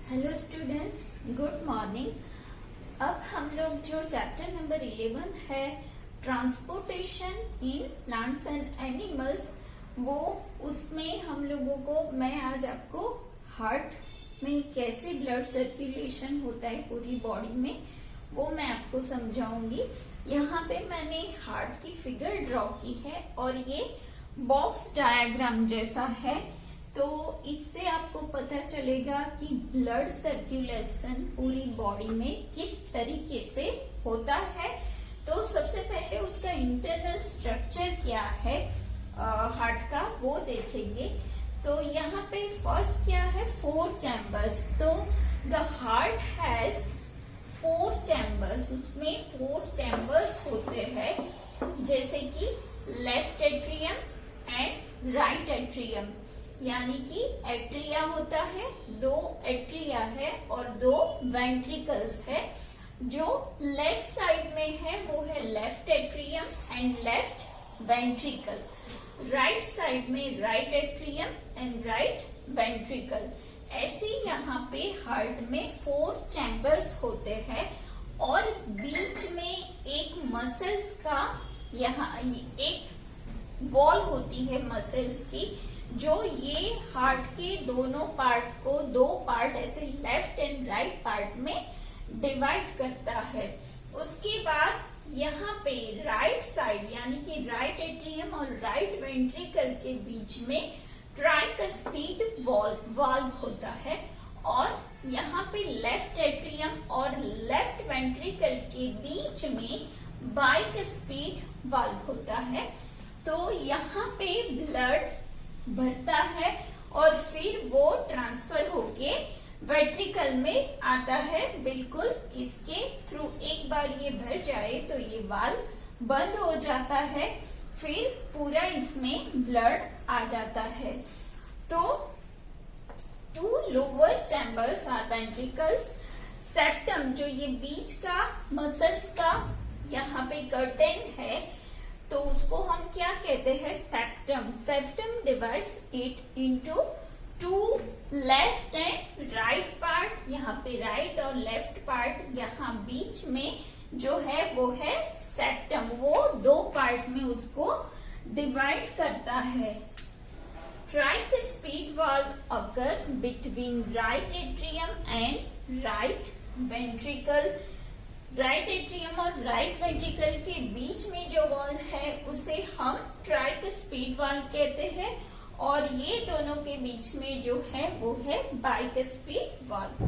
Hello students, good morning. अब हम लोग जो चैप्टर नंबर 11 है transportation in plants and animals, वो उसमें हम लोगों को मैं आज आपको हार्ट में कैसे ब्लड सर्कुलेशन होता है पूरी बॉडी में वो मैं आपको समझाऊंगी। यहाँ पे मैंने हार्ट की फिगर ड्रॉ की है और ये बॉक्स डायग्राम जैसा है, तो इससे आपको पता चलेगा कि ब्लड सर्कुलेशन पूरी बॉडी में किस तरीके से होता है। तो सबसे पहले उसका इंटरनल स्ट्रक्चर क्या है हार्ट का, वो देखेंगे। तो यहाँ पे फर्स्ट क्या है, 4 चैम्बर्स। तो द हार्ट हैज 4 चैम्बर्स, उसमें 4 चैम्बर्स होते हैं, जैसे कि left atrium and right atrium. यानी कि एट्रिया होता है, 2 एट्रिया है और 2 वेंट्रिकल्स है। जो लेफ्ट साइड में है वो है left atrium and left ventricle. Right side में right atrium and right ventricle. ऐसे यहाँ पे हार्ट में 4 चैम्बर्स होते हैं और बीच में एक मसल्स का यहाँ एक वॉल होती है मसल्स की, जो ये हार्ट के दोनों पार्ट को 2 पार्ट ऐसे लेफ्ट एंड राइट पार्ट में डिवाइड करता है। उसके बाद यहाँ पे राइट साइड यानी कि राइट एट्रियम और राइट वेंट्रिकल के बीच में ट्राइकस्पीड वाल्व होता है और यहाँ पे लेफ्ट एट्रियम और लेफ्ट वेंट्रिकल के बीच में बाइकस्पीड वाल्व होता है। तो यहाँ पे ब्लड भरता है और फिर वो ट्रांसफर होके वेंट्रिकल में आता है। बिल्कुल इसके थ्रू एक बार ये भर जाए तो ये वाल्व बंद हो जाता है, फिर पूरा इसमें ब्लड आ जाता है। तो 2 lower chambers are ventricles. Septum, जो ये बीच का मसल्स का यहाँ पे कर्टेन है, तो उसको हम क्या कहते हैं, septum. Septum divides it into 2 left and right part. यहाँ पे राइट और लेफ्ट पार्ट, यहाँ बीच में जो है वो है सेप्टम। वो 2 पार्ट में उसको डिवाइड करता है। Tricuspid valve occurs between right atrium and right ventricle. Right atrium और राइट वेंट्रिकल के बीच में जो वाल्व है उसे हम ट्राइकस्पीड वाल्व कहते हैं और ये दोनों के बीच में जो है वो है बाइकस्पीड वाल्व।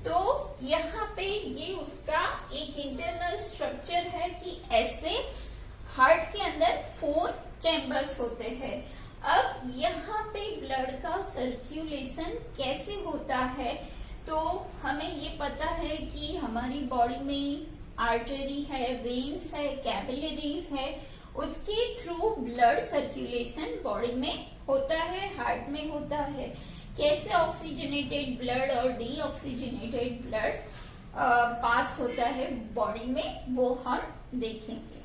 तो यहाँ पे ये उसका एक इंटरनल स्ट्रक्चर है कि ऐसे हार्ट के अंदर 4 चैम्बर्स होते हैं। अब यहाँ पे ब्लड का सर्कुलेशन कैसे होता है, तो हमें ये पता है कि हमारी बॉडी में आर्टरी है, वेन्स है, कैपिलरीज है, उसके थ्रू ब्लड सर्कुलेशन बॉडी में होता है, हार्ट में होता है। कैसे ऑक्सीजनेटेड ब्लड और डीऑक्सीजनेटेड ब्लड पास होता है बॉडी में, वो हम देखेंगे।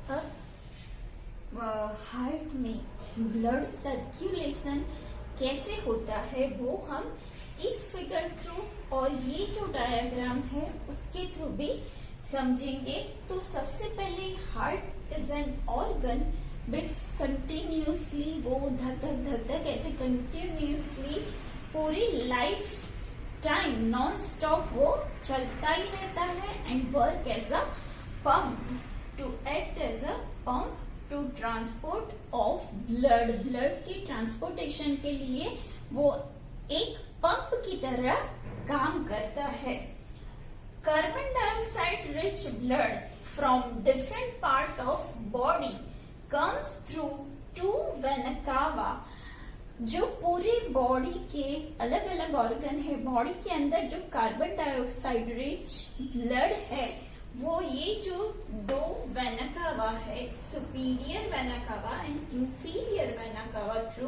अब हार्ट में ब्लड सर्कुलेशन कैसे होता है वो हम इस फिगर थ्रू और ये जो डायग्राम है उसके थ्रू भी समझेंगे। तो सबसे पहले heart is an organ bits continuously. वो धक धक धक धक ऐसे कंटिन्यूसली पूरी लाइफ टाइम नॉन स्टॉप वो चलता ही रहता है and work as a pump, to act as a pump to transport of blood. Blood की ट्रांसपोर्टेशन के लिए वो एक पंप की तरह काम करता है। Carbon dioxide rich blood from different part of body comes through to vena cava. जो पूरी बॉडी के अलग अलग ऑर्गन है, बॉडी के अंदर जो कार्बन डाइऑक्साइड रिच ब्लड है, वो ये जो 2 वेना कावा है, superior vena cava and inferior vena cava through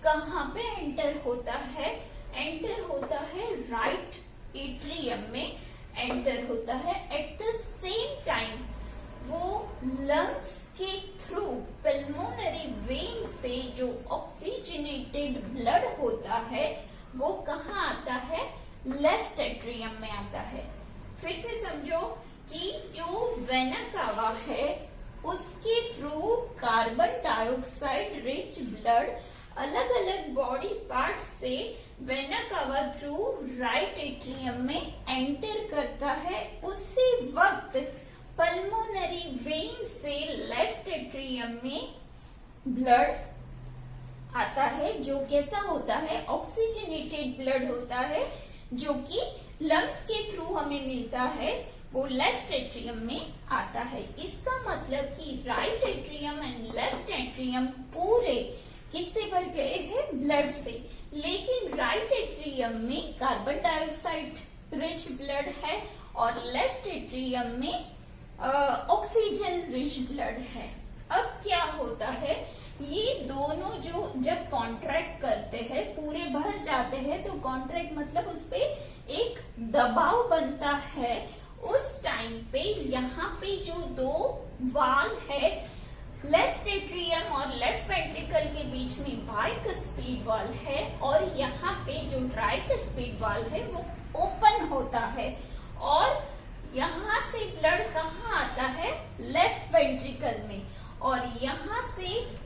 कहाँ पे एंटर होता है, एंटर होता है राइट एट्रियम में एंटर होता है। एट द सेम टाइम वो लंग्स के थ्रू पल्मोनरी वेन से जो ऑक्सीजनेटेड ब्लड होता है वो कहाँ आता है, लेफ्ट एट्रियम में आता है। फिर से समझो कि जो वेना कावा है उसके through carbon dioxide rich blood अलग अलग बॉडी पार्ट से vena cava through right atrium में एंटर करता है। उसी वक्त पल्मोनरी वेन से लेफ्ट एट्रियम में ब्लड आता है, जो कैसा होता है, ऑक्सीजनेटेड ब्लड होता है, जो कि लंग्स के थ्रू हमें मिलता है, वो लेफ्ट एट्रियम में आता है। इसका मतलब कि right atrium and left atrium पूरे किससे भर गए हैं, ब्लड से। लेकिन राइट एट्रियम में कार्बन डाइऑक्साइड रिच ब्लड है और लेफ्ट एट्रियम में ऑक्सीजन रिच ब्लड है। अब क्या होता है, ये दोनों जो जब कॉन्ट्रैक्ट करते हैं, पूरे भर जाते हैं, तो कॉन्ट्रैक्ट मतलब उस पे एक दबाव बनता है। उस टाइम पे यहाँ पे जो दो वाल है, लेफ्ट एट्रियम और लेफ्ट वेंट्रिकल के बीच में बाइकस्पीड वाल है, और यहाँ पे जो ट्राइकस्पीड वाल है वो ओपन होता है, और यहाँ से ब्लड कहाँ आता है, लेफ्ट वेंट्रिकल में, और यहाँ से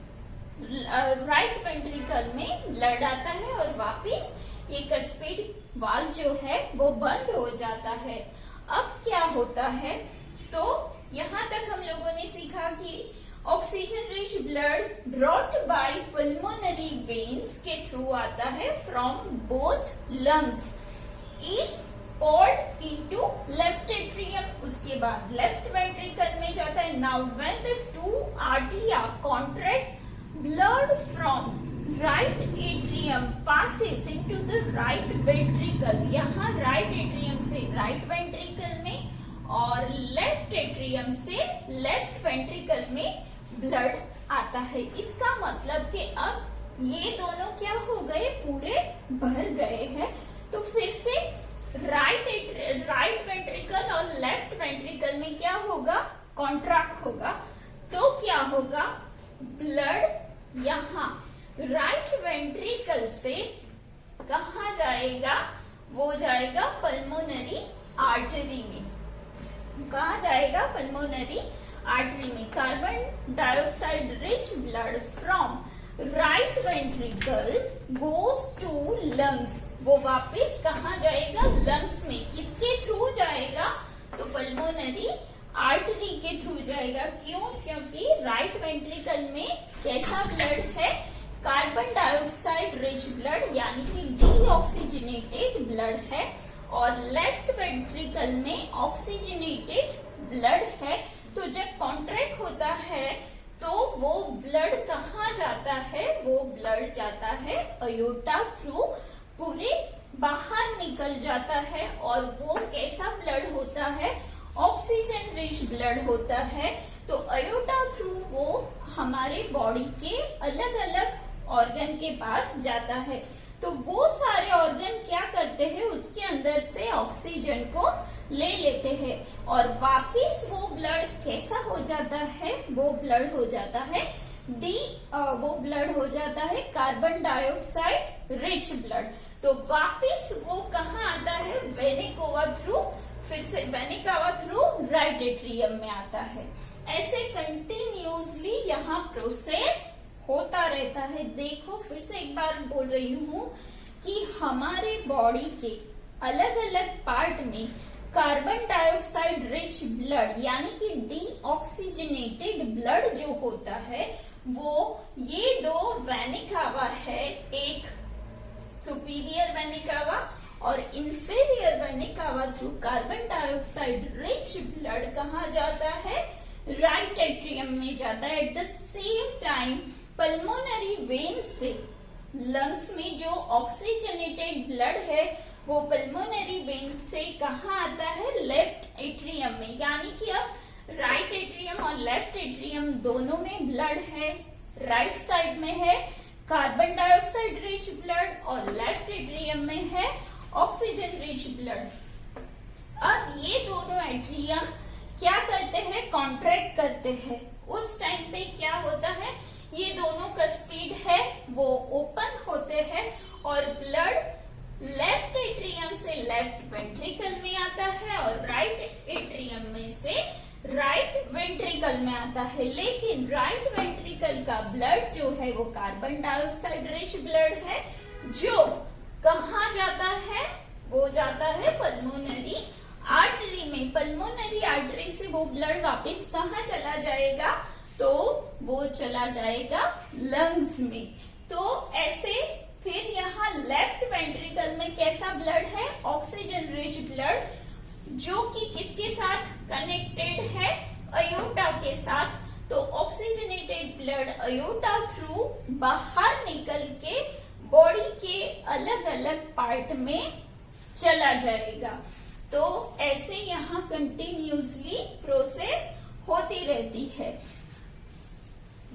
राइट वेंट्रिकल में ब्लड आता है, और वापस ये कस्पीड वाल जो है वो बंद हो जाता है। अब क्या होता है, तो यहाँ तक हम लोगों ने सीखा कि oxygen rich blood brought by pulmonary veins के थ्रू आता है from both lungs, is poured into left atrium, उसके बाद लेफ्ट वेंट्रिकल में जाता है। Now when the two atria contract, blood from right atrium passes into the right ventricle, यहाँ right atrium से right ventricle में और left atrium से left ventricle में blood आता है। इसका मतलब कि अब ये दोनों क्या हो गए, पूरे भर गए हैं। तो फिर से राइट वेंट्रिकल और लेफ्ट वेंट्रिकल में क्या होगा, कॉन्ट्रैक्ट होगा। तो क्या होगा, ब्लड यहाँ राइट वेंट्रिकल से कहा जाएगा, वो जाएगा पल्मोनरी आर्टरी में। कहा जाएगा, पल्मोनरी आर्टरी में। Carbon dioxide rich blood from right ventricle goes to lungs, वो वापस कहा जाएगा, लंग्स में। किसके थ्रू जाएगा, तो पल्मोनरी आर्टरी के थ्रू जाएगा। क्यों, क्योंकि राइट वेंट्रिकल में कैसा ब्लड है, कार्बन डाइऑक्साइड रिच ब्लड यानी कि डीऑक्सीजनेटेड ब्लड है, और लेफ्ट वेंट्रिकल में ऑक्सीजनेटेड ब्लड है। तो जब कॉन्ट्रैक्ट होता है तो वो ब्लड कहाँ जाता है, वो ब्लड जाता है अयोटा थ्रू, पूरे बाहर निकल जाता है, और वो कैसा ब्लड होता है, ऑक्सीजन रिच ब्लड होता है। तो अयोटा थ्रू वो हमारे बॉडी के अलग अलग ऑर्गन के पास जाता है। तो वो सारे ऑर्गन क्या करते हैं, उसके अंदर से ऑक्सीजन को ले लेते हैं, और वापिस वो ब्लड कैसा हो जाता है, वो ब्लड हो जाता है वो ब्लड हो जाता है कार्बन डाइऑक्साइड रिच ब्लड। तो वापिस वो कहाँ आता है, वेनिकोवा थ्रू, फिर से वेनिकावा थ्रू राइट एट्रियम में आता है। ऐसे कंटिन्यूसली यहाँ प्रोसेस होता रहता है। देखो, फिर से एक बार बोल रही हूँ कि हमारे बॉडी के अलग अलग पार्ट में कार्बन डाइऑक्साइड रिच ब्लड यानी कि डीऑक्सीजनेटेड ब्लड जो होता है, वो ये दो वेनिकावा है, एक सुपीरियर वेनिकावा और inferior vena cava through carbon dioxide rich blood कहाँ जाता है, राइट एट्रियम में जाता है। At the same time pulmonary vein से लंग्स में जो ऑक्सीजनेटेड ब्लड है वो पल्मोनरी वेन से कहाँ आता है, लेफ्ट एट्रियम में। यानी कि अब राइट एट्रियम और लेफ्ट एट्रियम दोनों में ब्लड है। राइट साइड में है कार्बन डाइऑक्साइड रिच ब्लड और लेफ्ट एट्रियम में है ऑक्सीजन रिच ब्लड। अब ये दोनों एट्रियम क्या करते हैं, कॉन्ट्रैक्ट करते हैं। उस टाइम पे क्या होता है, ये दोनों का स्पीड है वो ओपन होते हैं और ब्लड लेफ्ट एट्रियम से लेफ्ट वेंट्रिकल में आता है और राइट एट्रियम में से राइट वेंट्रिकल में आता है। लेकिन राइट वेंट्रिकल का ब्लड जो है वो कार्बन डाइऑक्साइड रिच ब्लड है, जो कहाँ जाता है, वो जाता है पल्मोनरी आर्टरी में। पल्मोनरी आर्टरी से वो ब्लड वापस कहाँ चला जाएगा, तो वो चला जाएगा लंग्स में। तो ऐसे फिर यहाँ लेफ्ट वेंट्रिकल में कैसा ब्लड है, ऑक्सीजन रिच ब्लड, जो कि किसके साथ कनेक्टेड है, अयोटा के साथ। तो ऑक्सीजनेटेड ब्लड अयोटा थ्रू बाहर निकल के बॉडी के अलग अलग पार्ट में चला जाएगा। तो ऐसे यहाँ कंटिन्यूसली प्रोसेस होती रहती है।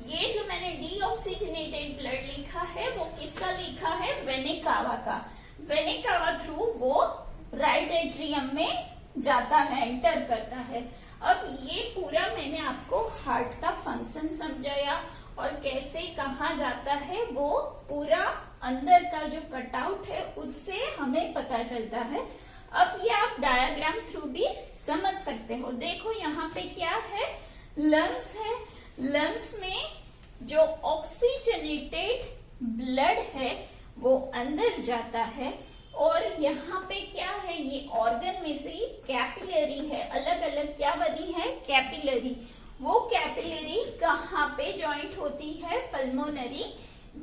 ये जो मैंने डीऑक्सीजनेटेड ब्लड लिखा है वो किसका लिखा है, वेना कावा का। वेना कावा थ्रू वो राइट एट्रियम में जाता है, एंटर करता है। अब ये पूरा मैंने आपको हार्ट का फंक्शन समझाया और कैसे कहाँ जाता है, वो पूरा अंदर का जो कटआउट है उससे हमें पता चलता है। अब ये आप डायग्राम थ्रू भी समझ सकते हो। देखो यहाँ पे क्या है, लंग्स है। लंग्स में जो ऑक्सीजनेटेड ब्लड है वो अंदर जाता है और यहाँ पे क्या है, ये ऑर्गन में से कैपिलरी है, अलग अलग क्या बनी है, कैपिलरी। वो कैपिलरी कहाँ पे जॉइंट होती है, पल्मोनरी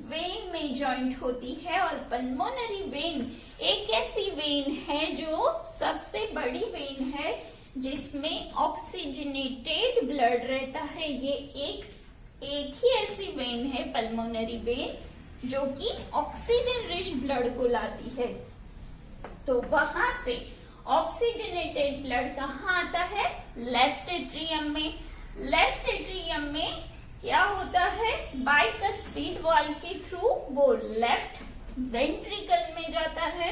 वेन में जॉइंट होती है। और पल्मोनरी वेन एक ऐसी वेन है जो सबसे बड़ी वेन है जिसमें ऑक्सीजनेटेड ब्लड रहता है। ये एक ही ऐसी वेन है पल्मोनरी वेन जो कि ऑक्सीजन रिच ब्लड को लाती है। तो वहां से ऑक्सीजनेटेड ब्लड कहाँ आता है, लेफ्ट एट्रियम में। लेफ्ट एट्रियम में क्या होता है, बाइकस्पिड वाल्व के थ्रू वो लेफ्ट वेंट्रिकल में जाता है।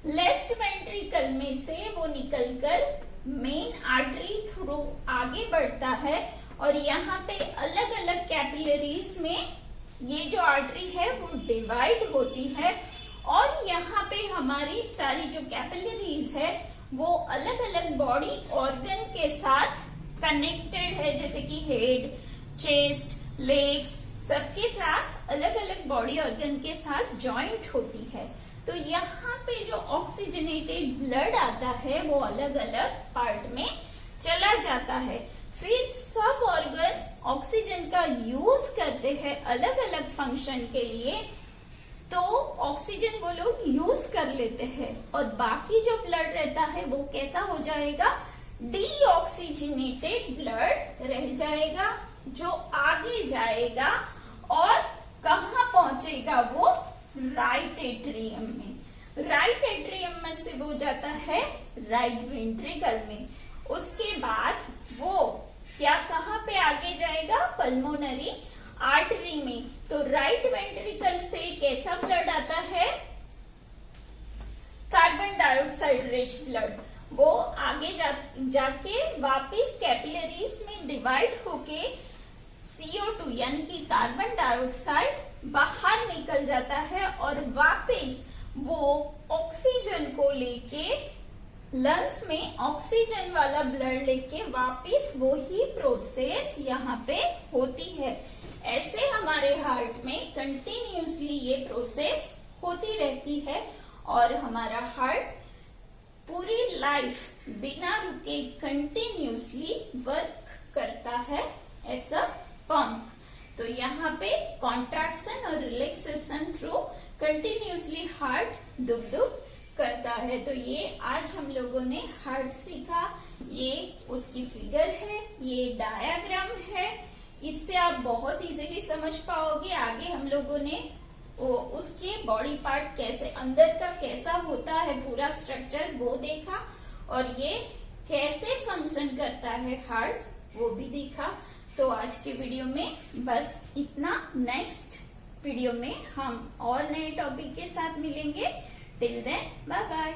लेफ्ट वेंट्रिकल में से वो निकलकर मेन आर्टरी थ्रू आगे बढ़ता है और यहाँ पे अलग अलग कैपिलरीज में ये जो आर्टरी है वो डिवाइड होती है और यहाँ पे हमारी सारी जो कैपिलरीज है वो अलग अलग बॉडी ऑर्गन के साथ कनेक्टेड है, जैसे कि हेड, चेस्ट, लेग्स, सबके साथ अलग अलग बॉडी ऑर्गन के साथ जॉइंट होती है। तो यहाँ पे जो ऑक्सीजनेटेड ब्लड आता है वो अलग अलग पार्ट में चला जाता है। फिर सब ऑर्गन ऑक्सीजन का यूज करते हैं अलग अलग फंक्शन के लिए, तो ऑक्सीजन वो लोग यूज कर लेते हैं और बाकी जो ब्लड रहता है वो कैसा हो जाएगा, डीऑक्सीजनेटेड ब्लड रह जाएगा, जो आगे जाएगा और कहाँ पहुंचेगा, वो राइट एट्रियम में। राइट एट्रियम में से वो जाता है राइट वेंट्रिकल में। उसके बाद वो क्या कहाँ पे आगे जाएगा, पल्मोनरी आर्टरी में। तो राइट वेंट्रिकल से कैसा ब्लड आता है, कार्बन डाइऑक्साइड रिच ब्लड। वो आगे जाके वापस कैपिलरीज में डिवाइड होके CO2 यानी कि कार्बन डाइऑक्साइड बाहर निकल जाता है और वापस वो ऑक्सीजन को लेके लंग्स में ऑक्सीजन वाला ब्लड लेके वापस वो ही प्रोसेस यहाँ पे होती है। ऐसे हमारे हार्ट में कंटिन्यूसली ये प्रोसेस होती रहती है और हमारा हार्ट पूरी लाइफ बिना रुके कंटिन्यूसली वर्क करता है एज अ पंप। तो यहाँ पे कॉन्ट्रैक्शन और रिलैक्सेशन थ्रू कंटिन्यूसली हार्ट दुब दुब करता है। तो ये आज हम लोगों ने हार्ट सीखा, ये उसकी फिगर है, ये डायग्राम है। इससे आप बहुत इजीली समझ पाओगे। आगे हम लोगों ने उसके बॉडी पार्ट कैसे अंदर का कैसा होता है, पूरा स्ट्रक्चर वो देखा और ये कैसे फंक्शन करता है हार्ट, वो भी देखा। तो आज के वीडियो में बस इतना। नेक्स्ट वीडियो में हम और नए टॉपिक के साथ मिलेंगे। Till then bye bye.